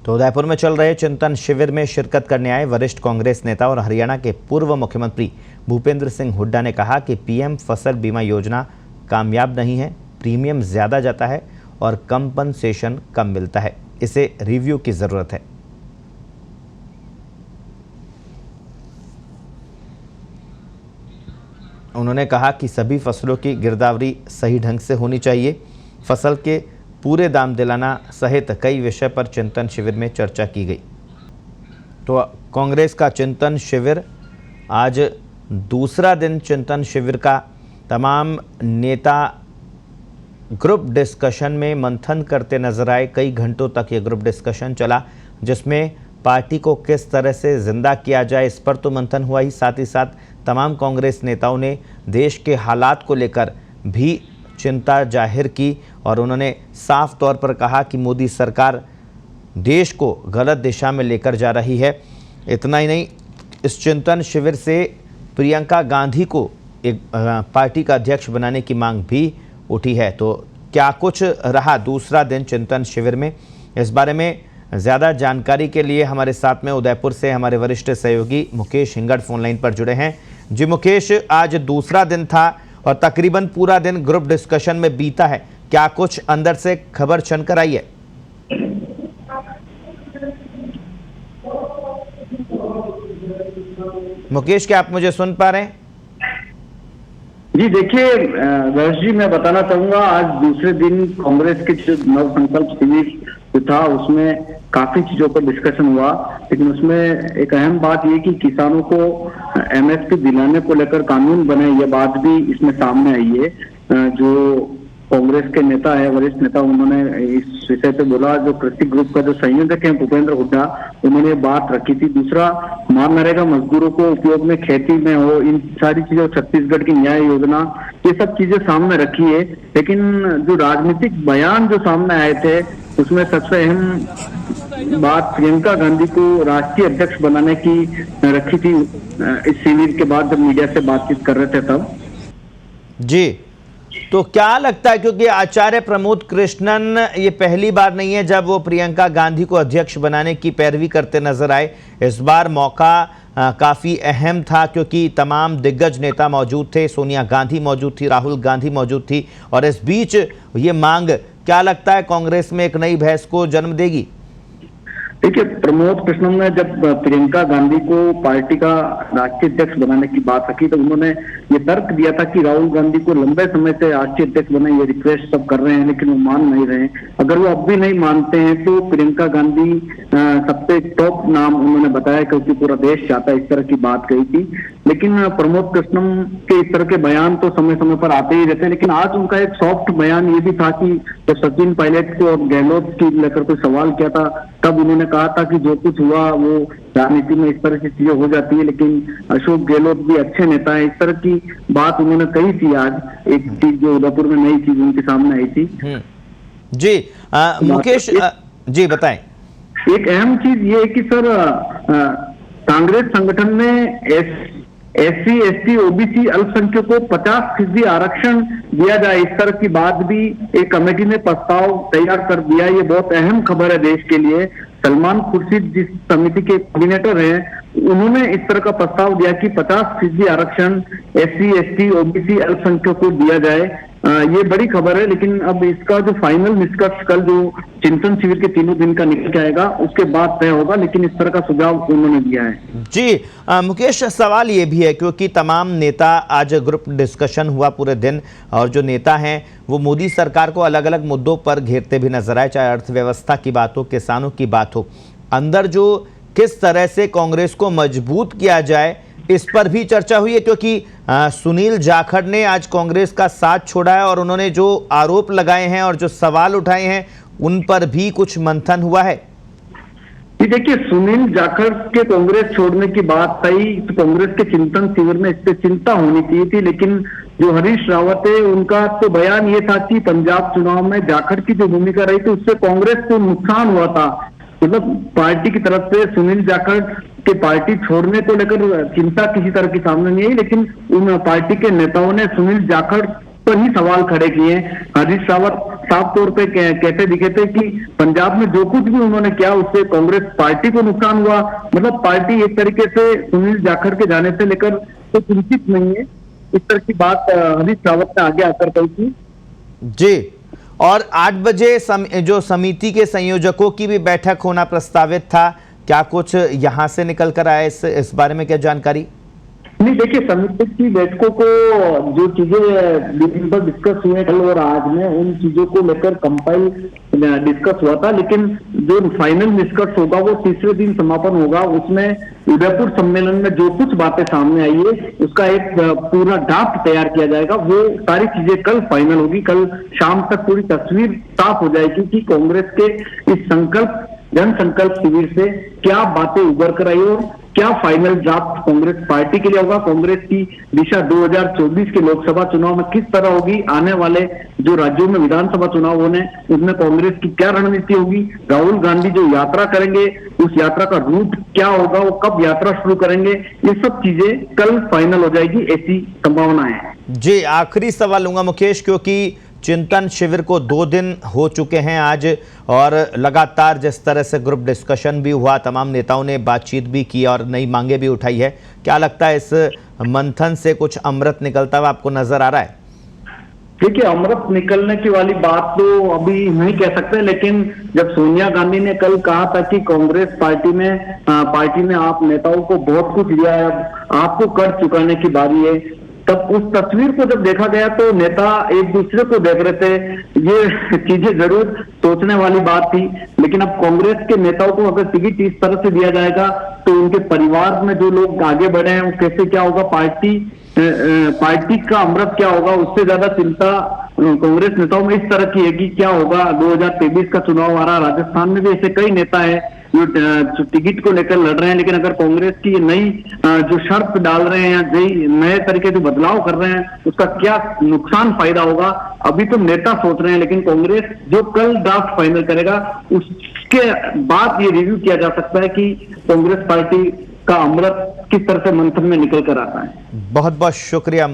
तो उदयपुर में चल रहे चिंतन शिविर में शिरकत करने आए वरिष्ठ कांग्रेस नेता और हरियाणा के पूर्व मुख्यमंत्री भूपेंद्र सिंह हुड्डा ने कहा कि पीएम फसल बीमा योजना कामयाब नहीं है, प्रीमियम ज़्यादा जाता है और कंपनसेशन कम मिलता है, इसे रिव्यू की ज़रूरत है। उन्होंने कहा कि सभी फसलों की गिरदावरी सही ढंग से होनी चाहिए, फसल के पूरे दाम दिलाना सहित कई विषय पर चिंतन शिविर में चर्चा की गई। तो कांग्रेस का चिंतन शिविर आज दूसरा दिन चिंतन शिविर का तमाम नेता ग्रुप डिस्कशन में मंथन करते नजर आए। कई घंटों तक ये ग्रुप डिस्कशन चला, जिसमें पार्टी को किस तरह से जिंदा किया जाए इस पर तो मंथन हुआ ही, साथ ही साथ तमाम कांग्रेस नेताओं ने देश के हालात को लेकर भी चिंता जाहिर की और उन्होंने साफ तौर पर कहा कि मोदी सरकार देश को गलत दिशा में लेकर जा रही है। इतना ही नहीं, इस चिंतन शिविर से प्रियंका गांधी को एक पार्टी का अध्यक्ष बनाने की मांग भी उठी है। तो क्या कुछ रहा दूसरा दिन चिंतन शिविर में, इस बारे में ज़्यादा जानकारी के लिए हमारे साथ में उदयपुर से हमारे वरिष्ठ सहयोगी मुकेश हिंगड़ फोन लाइन पर जुड़े हैं। जी मुकेश, आज दूसरा दिन था और तकरीबन पूरा दिन ग्रुप डिस्कशन में बीता है, क्या कुछ अंदर से खबर छन कर आई है? मुकेश, क्या आप मुझे सुन पा रहे हैं? जी देखिए वैश जी, मैं बताना चाहूंगा आज दूसरे दिन कांग्रेस के जो नव संकल्प शिविर जो था उसमें काफी चीजों पर डिस्कशन हुआ, लेकिन उसमें एक अहम बात ये कि किसानों को एमएसपी दिलाने को लेकर कानून बने, ये बात भी इसमें सामने आई है। जो कांग्रेस के नेता है, वरिष्ठ नेता, उन्होंने इस विषय पे बोला। जो कृषि ग्रुप का जो संयोजक है भूपेंद्र हुड्डा, उन्होंने बात रखी थी। दूसरा, मनरेगा मजदूरों को उपयोग में खेती में हो, इन सारी चीजों, छत्तीसगढ़ की न्याय योजना, ये सब चीजें सामने रखी है। लेकिन जो राजनीतिक बयान जो सामने आए थे उसमें सबसे अहम बात प्रियंका गांधी को राष्ट्रीय अध्यक्ष बनाने की रखी थी। इस शिविर के बाद जब मीडिया से बातचीत कर रहे थे तब। जी, तो क्या लगता है, क्योंकि आचार्य प्रमोद कृष्णन ये पहली बार नहीं है जब वो प्रियंका गांधी को अध्यक्ष बनाने की पैरवी करते नजर आए। इस बार मौका काफी अहम था क्योंकि तमाम दिग्गज नेता मौजूद थे, सोनिया गांधी मौजूद थी, राहुल गांधी मौजूद थी, और इस बीच ये मांग क्या लगता है कांग्रेस में एक नई बहस को जन्म देगी? देखिए, प्रमोद कृष्णन ने जब प्रियंका गांधी को पार्टी का राष्ट्रीय अध्यक्ष बनाने की बात रखी तो उन्होंने ये तर्क दिया था कि राहुल गांधी को लंबे समय से राष्ट्रीय अध्यक्ष बने, ये रिक्वेस्ट सब कर रहे हैं लेकिन वो मान नहीं रहे। अगर वो अब भी नहीं मानते हैं तो प्रियंका गांधी सबसे टॉप नाम उन्होंने बताया, क्योंकि पूरा देश चाहता है, इस तरह की बात कही थी। लेकिन प्रमोद कृष्णन के इस तरह के बयान तो समय समय पर आते ही रहते हैं, लेकिन आज उनका एक सॉफ्ट बयान ये भी था कि जब सचिन पायलट को और गहलोत की लेकर कोई सवाल किया था तब उन्होंने कहा था कि जो कुछ हुआ वो राजनीति में इस तरह की चीजें हो जाती है, लेकिन अशोक गहलोत भी अच्छे नेता है, इस तरह की बात उन्होंने कही थी। आज एक चीज जो उदयपुर में नई चीज उनके सामने आई थी। जी मुकेश जी बताएं। एक अहम चीज ये है कि सर कांग्रेस संगठन में SC ST OBC अल्पसंख्यकों को 50% आरक्षण दिया जाए, इस तरह की बात भी एक कमेटी ने प्रस्ताव तैयार कर दिया। ये बहुत अहम खबर है देश के लिए। सलमान खुर्शीद जिस समिति के कोऑर्डिनेटर हैं, उन्होंने इस तरह का प्रस्ताव दिया कि 50% आरक्षण SC ST OBC अल्पसंख्यकों को दिया जाए। ये बड़ी खबर है, लेकिन अब इसका जो फाइनल निष्कर्ष कल जो चिंतन शिविर के 3 दिन का निकल के आएगा उसके बाद तय होगा, लेकिन इस तरह का सुझाव उन्होंने दिया है। जी मुकेश, सवाल ये भी है क्योंकि तमाम नेता, आज ग्रुप डिस्कशन हुआ पूरे दिन और जो नेता हैं वो मोदी सरकार को अलग अलग मुद्दों पर घेरते भी नजर आए, चाहे अर्थव्यवस्था की बात हो, किसानों की बात हो। अंदर जो किस तरह से कांग्रेस को मजबूत किया जाए इस पर भी चर्चा हुई है, क्योंकि सुनील जाखड़ ने आज कांग्रेस का साथ छोड़ा है और उन्होंने जो आरोप लगाए हैं और जो सवाल उठाए हैं उन पर भी कुछ मंथन हुआ है। देखिए, सुनील जाखड़ के कांग्रेस छोड़ने की बात आई तो कांग्रेस के चिंतन शिविर में इस पर चिंता होनी चाहिए थी, लेकिन जो हरीश रावत है उनका तो बयान ये था कि पंजाब चुनाव में जाखड़ की जो भूमिका रही थी उससे कांग्रेस को नुकसान हुआ था। मतलब पार्टी की तरफ से सुनील जाखड़ के पार्टी छोड़ने को लेकर चिंता किसी तरह की सामने नहीं आई, लेकिन उन पार्टी के नेताओं ने सुनील जाखड़ पर ही सवाल खड़े किए। हरीश रावत साफ तौर पे कहते दिखे थे कि पंजाब में जो कुछ भी उन्होंने किया उससे कांग्रेस पार्टी को नुकसान हुआ। मतलब पार्टी एक तरीके से सुनील जाखड़ के जाने से लेकर तो चिंतित नहीं है, इस तरह की बात हरीश रावत ने आगे आकर कही थी। जी, और 8 बजे जो समिति के संयोजकों की भी बैठक होना प्रस्तावित था, क्या कुछ यहां से निकल कर आया, इस बारे में क्या जानकारी? नहीं, देखिए समिति की बैठकों को जो चीजें दिन भर डिस्कस हुए कल और आज में, उन चीजों को लेकर कंपाइल डिस्कस हुआ था, लेकिन जो फाइनल निष्कर्ष होगा वो तीसरे दिन समापन होगा। उसमें उदयपुर सम्मेलन में जो कुछ बातें सामने आई है उसका एक पूरा ड्राफ्ट तैयार किया जाएगा। वो सारी चीजें कल फाइनल होगी। कल शाम तक पूरी तस्वीर साफ हो जाएगी कि कांग्रेस के इस जन संकल्प शिविर से क्या बातें उभर कर आई और क्या फाइनल ड्राफ्ट कांग्रेस पार्टी के लिए होगा। कांग्रेस की दिशा 2024 के लोकसभा चुनाव में किस तरह होगी, आने वाले जो राज्यों में विधानसभा चुनाव होने उनमें कांग्रेस की क्या रणनीति होगी, राहुल गांधी जो यात्रा करेंगे उस यात्रा का रूट क्या होगा, वो कब यात्रा शुरू करेंगे, ये सब चीजें कल फाइनल हो जाएगी, ऐसी संभावना है। जी, आखिरी सवाल लूंगा मुकेश, क्योंकि चिंतन शिविर को 2 दिन हो चुके हैं आज, और लगातार जिस तरह से ग्रुप डिस्कशन भी हुआ, तमाम नेताओं ने बातचीत भी की और नई मांगे भी उठाई है, क्या लगता है इस मंथन से कुछ अमृत निकलता हुआ आपको नजर आ रहा है? देखिए, अमृत निकलने की वाली बात तो अभी नहीं कह सकते, लेकिन जब सोनिया गांधी ने कल कहा था कि कांग्रेस पार्टी में आप नेताओं को बहुत कुछ दिया है, अब आपको कर चुकाने की बारी है, तब उस तस्वीर को जब देखा गया तो नेता एक दूसरे को देख रहे थे। ये चीजें जरूर सोचने वाली बात थी, लेकिन अब कांग्रेस के नेताओं को अगर टिकट इस तरह से दिया जाएगा तो उनके परिवार में जो लोग आगे बढ़े हैं वो कैसे क्या होगा, पार्टी का अमृत क्या होगा, उससे ज्यादा चिंता कांग्रेस नेताओं में इस तरह की है कि क्या होगा। 2023 का चुनाव आ रहा, राजस्थान में भी ऐसे कई नेता है जो टिकट को लेकर लड़ रहे हैं, लेकिन अगर कांग्रेस की नई जो शर्त डाल रहे हैं या नए तरीके से बदलाव कर रहे हैं उसका क्या नुकसान फायदा होगा, अभी तो नेता सोच रहे हैं। लेकिन कांग्रेस जो कल ड्राफ्ट फाइनल करेगा उसके बाद ये रिव्यू किया जा सकता है कि कांग्रेस पार्टी का अमृत किस तरह से मंथन में निकल कर आता है। बहुत बहुत शुक्रिया।